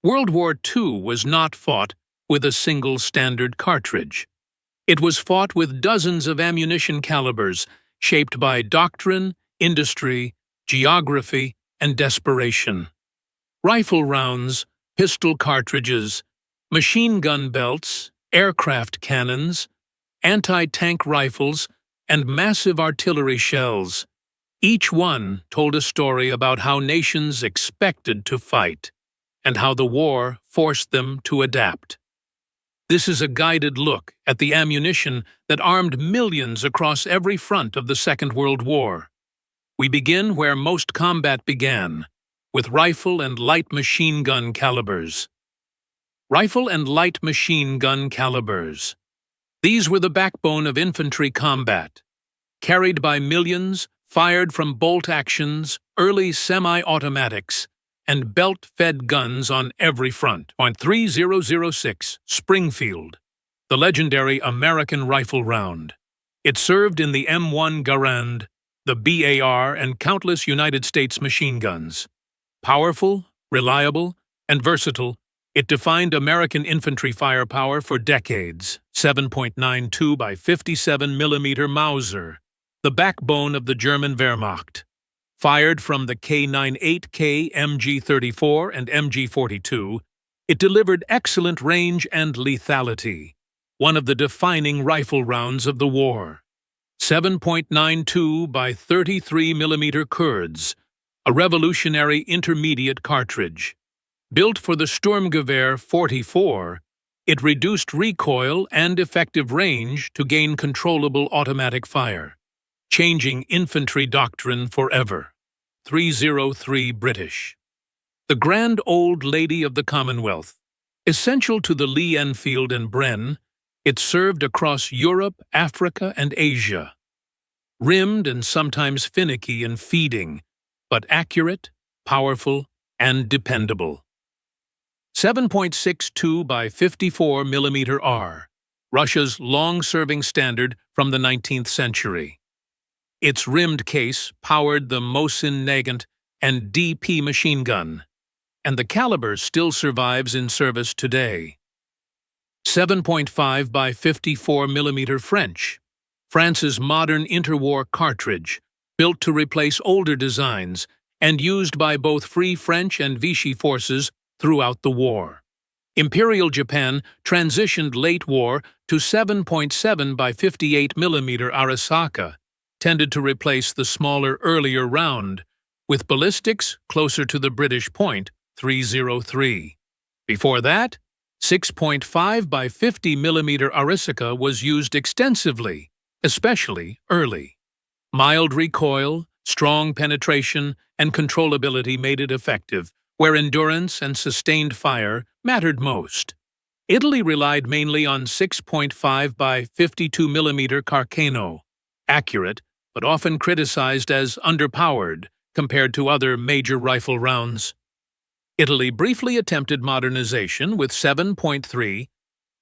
World War II was not fought with a single standard cartridge. It was fought with dozens of ammunition calibers shaped by doctrine, industry, geography, and desperation. Rifle rounds, pistol cartridges, machine gun belts, aircraft cannons, anti-tank rifles, and massive artillery shells. Each one told a story about how nations expected to fight, and how the war forced them to adapt. This is a guided look at the ammunition that armed millions across every front of the Second World War. We begin where most combat began, with rifle and light machine gun calibers. Rifle and light machine gun calibers. These were the backbone of infantry combat. Carried by millions, fired from bolt actions, early semi-automatics, and belt-fed guns on every front. 3006 Springfield, the legendary American rifle round. It served in the M1 Garand, the BAR, and countless United States machine guns. Powerful, reliable, and versatile, it defined American infantry firepower for decades. 7.92 by 57 mm Mauser, the backbone of the German Wehrmacht. Fired from the K98K MG34 and MG42, it delivered excellent range and lethality, one of the defining rifle rounds of the war. 7.92 by 33 mm Kurz, a revolutionary intermediate cartridge. Built for the Sturmgewehr 44, it reduced recoil and effective range to gain controllable automatic fire, changing infantry doctrine forever. 303 British. The Grand Old Lady of the Commonwealth. Essential to the Lee Enfield and Bren, it served across Europe, Africa, and Asia. Rimmed and sometimes finicky in feeding, but accurate, powerful, and dependable. 7.62 by 54 mm R, Russia's long-serving standard from the 19th century. Its rimmed case powered the Mosin Nagant and DP machine gun, and the caliber still survives in service today. 7.5 by 54 mm French, France's modern interwar cartridge, built to replace older designs and used by both Free French and Vichy forces throughout the war. Imperial Japan transitioned late war to 7.7 by 58 mm Arisaka, tended to replace the smaller earlier round, with ballistics closer to the British point, 303. Before that, 6.5 by 50 mm Arisaka was used extensively, especially early. Mild recoil, strong penetration, and controllability made it effective, where endurance and sustained fire mattered most. Italy relied mainly on 6.5 by 52 mm Carcano, accurate but often criticized as underpowered compared to other major rifle rounds. Italy briefly attempted modernization with 7.3,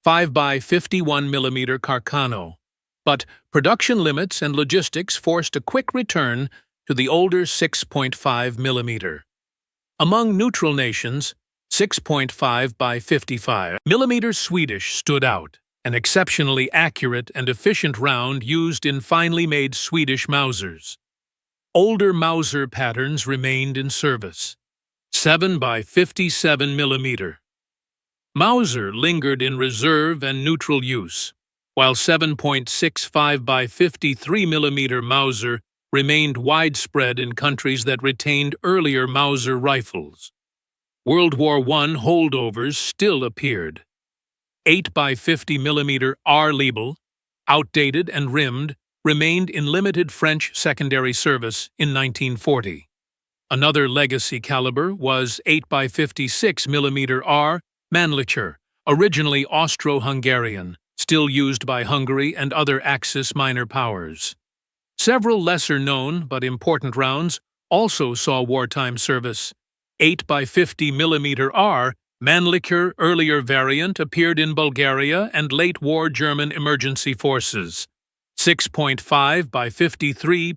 5 by 51 mm Carcano, but production limits and logistics forced a quick return to the older 6.5 mm. Among neutral nations, 6.5 by 55 mm Swedish stood out, an exceptionally accurate and efficient round used in finely made Swedish Mausers. Older Mauser patterns remained in service. 7 by 57 mm. Mauser lingered in reserve and neutral use, while 7.65 by 53 mm Mauser remained widespread in countries that retained earlier Mauser rifles. World War I holdovers still appeared. 8 by 50 mm R Liebel, outdated and rimmed, remained in limited French secondary service in 1940. Another legacy caliber was 8 by 56 mm R Mannlicher, originally Austro-Hungarian, still used by Hungary and other Axis minor powers. Several lesser-known but important rounds also saw wartime service. 8 by 50 mm R Mannlicher earlier variant appeared in Bulgaria and late-war German emergency forces. 6.5 by 53.5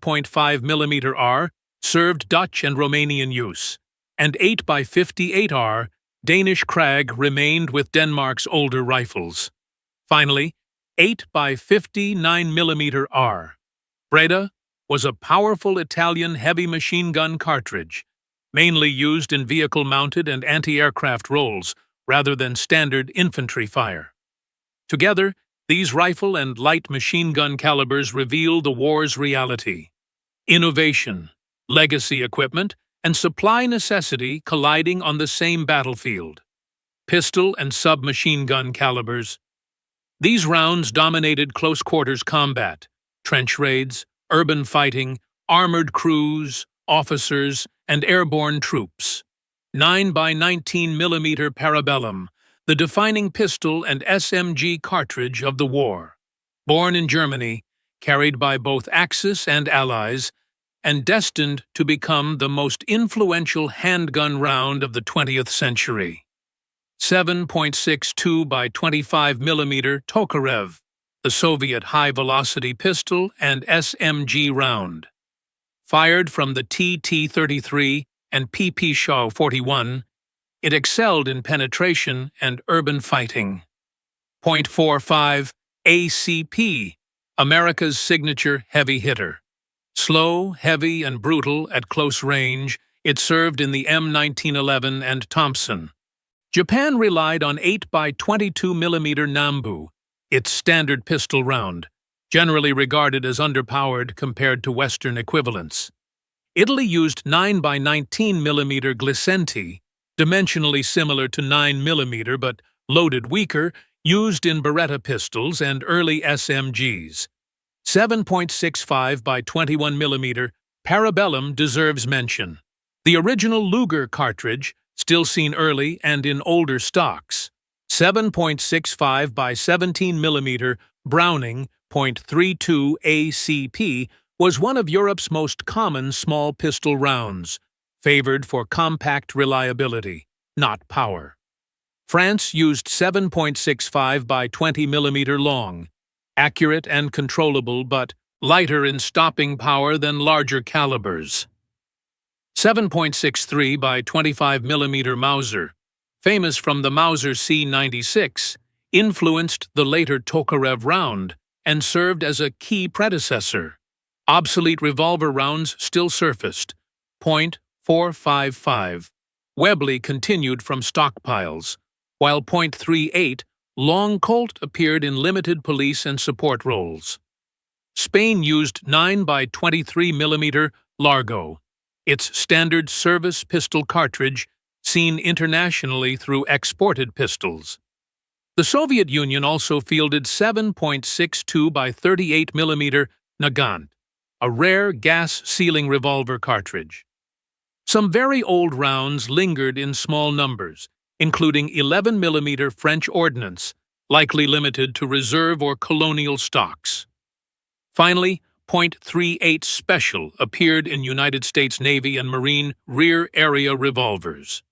mm R served Dutch and Romanian use, and 8 by 58 R Danish Krag remained with Denmark's older rifles. Finally, 8 by 50 9mm R. Breda was a powerful Italian heavy machine gun cartridge, mainly used in vehicle-mounted and anti-aircraft roles rather than standard infantry fire. Together, these rifle and light machine gun calibers reveal the war's reality. Innovation, legacy equipment, and supply necessity colliding on the same battlefield. Pistol and submachine gun calibers. These rounds dominated close-quarters combat, trench raids, urban fighting, armored crews, officers, and airborne troops. 9 by 19mm Parabellum, the defining pistol and SMG cartridge of the war. Born in Germany, carried by both Axis and Allies, and destined to become the most influential handgun round of the 20th century. 7.62 by 25mm Tokarev, the Soviet high-velocity pistol and SMG round. Fired from the TT-33 and PP-Shaw-41, it excelled in penetration and urban fighting. .45 ACP, America's signature heavy hitter. Slow, heavy, and brutal at close range, it served in the M1911 and Thompson. Japan relied on 8 by 22mm Nambu, its standard pistol round, generally regarded as underpowered compared to Western equivalents. Italy used 9 by 19mm Glisenti, dimensionally similar to 9mm but loaded weaker, used in Beretta pistols and early SMGs. 7.65 by 21mm Parabellum deserves mention. The original Luger cartridge, still seen early and in older stocks. 7.65 by 17mm Browning .32 ACP was one of Europe's most common small pistol rounds, favored for compact reliability, not power. France used 7.65 by 20mm long, accurate and controllable but lighter in stopping power than larger calibers. 7.63 by 25mm Mauser, famous from the Mauser C96, influenced the later Tokarev round and served as a key predecessor. Obsolete revolver rounds still surfaced. .455. Webley continued from stockpiles, while .38 Long Colt appeared in limited police and support roles. Spain used 9 by 23mm Largo, its standard service pistol cartridge seen internationally through exported pistols. The Soviet Union also fielded 7.62 by 38mm Nagant, a rare gas-sealing revolver cartridge. Some very old rounds lingered in small numbers, including 11mm French ordnance, likely limited to reserve or colonial stocks. Finally, .38 Special appeared in United States Navy and Marine rear area revolvers.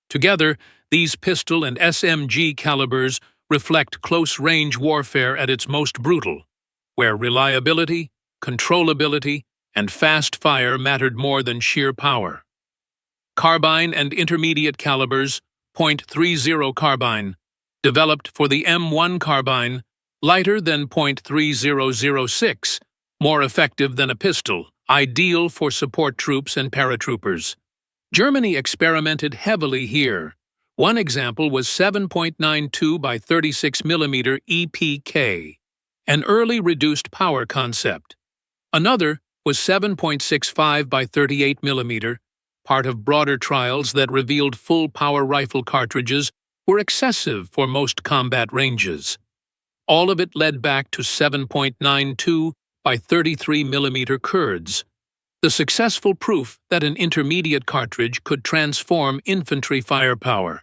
Together, these pistol and SMG calibers reflect close-range warfare at its most brutal, where reliability, controllability, and fast fire mattered more than sheer power. Carbine and intermediate calibers, .30 Carbine, developed for the M1 carbine, lighter than .3006, more effective than a pistol, ideal for support troops and paratroopers. Germany experimented heavily here. One example was 7.92 by 36mm EPK, an early reduced power concept. Another was 7.65 by 38mm, part of broader trials that revealed full power rifle cartridges were excessive for most combat ranges. All of it led back to 7.92 by 33mm Kurds, the successful proof that an intermediate cartridge could transform infantry firepower.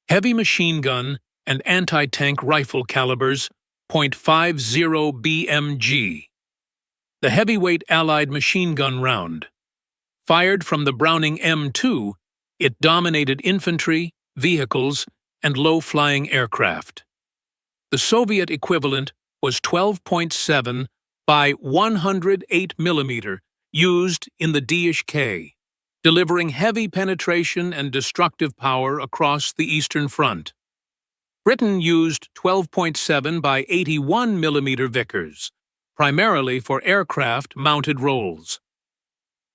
Heavy machine gun and anti-tank rifle calibers, .50 BMG. The heavyweight Allied machine gun round. Fired from the Browning M2, it dominated infantry, vehicles, and low-flying aircraft. The Soviet equivalent was 12.7 by 108mm, used in the DSK. delivering heavy penetration and destructive power across the Eastern Front. Britain used 12.7 by 81 mm Vickers, primarily for aircraft-mounted roles.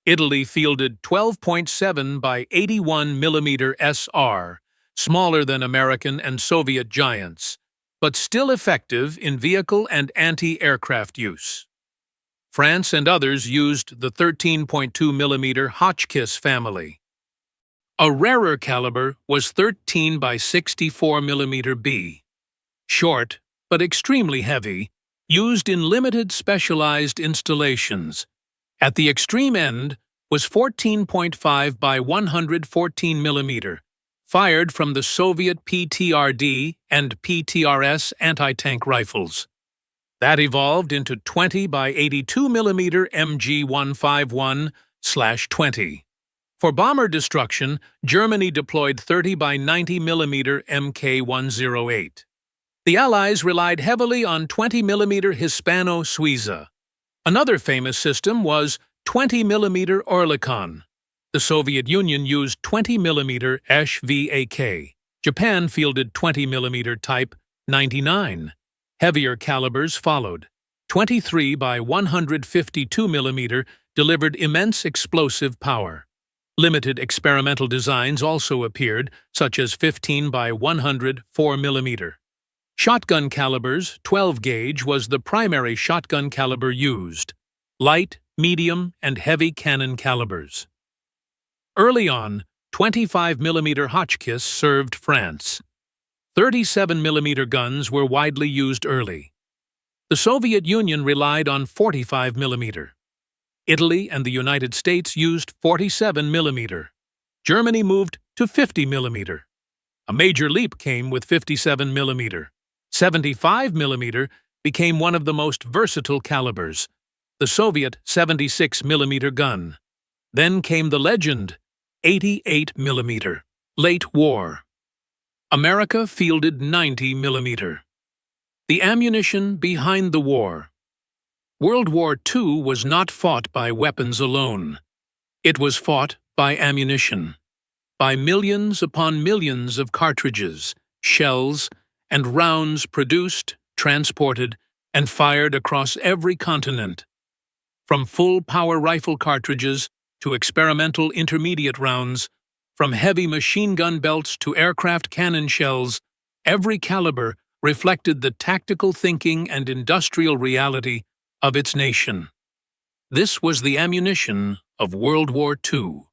Italy fielded 12.7 by 81 mm SR, smaller than American and Soviet giants, but still effective in vehicle and anti-aircraft use. France and others used the 13.2 mm Hotchkiss family. A rarer caliber was 13 by 64 mm B, short but extremely heavy, used in limited specialized installations. At the extreme end was 14.5 by 114 mm, fired from the Soviet PTRD and PTRS anti-tank rifles. That evolved into 20 by 82 mm MG151/20. For bomber destruction, Germany deployed 30 by 90 mm Mk108. The Allies relied heavily on 20 mm Hispano-Suiza. Another famous system was 20 mm Oerlikon. The Soviet Union used 20 mm SVAK. Japan fielded 20 mm Type 99. Heavier calibers followed. 23 by 152 mm delivered immense explosive power. Limited experimental designs also appeared, such as 15 by 104 mm. Shotgun calibers, 12 gauge was the primary shotgun caliber used. Light, medium, and heavy cannon calibers. Early on, 25 mm Hotchkiss served France. 37 mm guns were widely used early. The Soviet Union relied on 45 mm. Italy and the United States used 47 mm. Germany moved to 50 mm. A major leap came with 57 mm. 75 mm became one of the most versatile calibers, the Soviet 76 mm gun. Then came the legend, 88 mm. Late war. America fielded 90 mm. The ammunition behind the war. World War II was not fought by weapons alone. It was fought by ammunition, by millions upon millions of cartridges, shells, and rounds produced, transported, and fired across every continent. From full-power rifle cartridges to experimental intermediate rounds, from heavy machine gun belts to aircraft cannon shells, every caliber reflected the tactical thinking and industrial reality of its nation. This was the ammunition of World War II.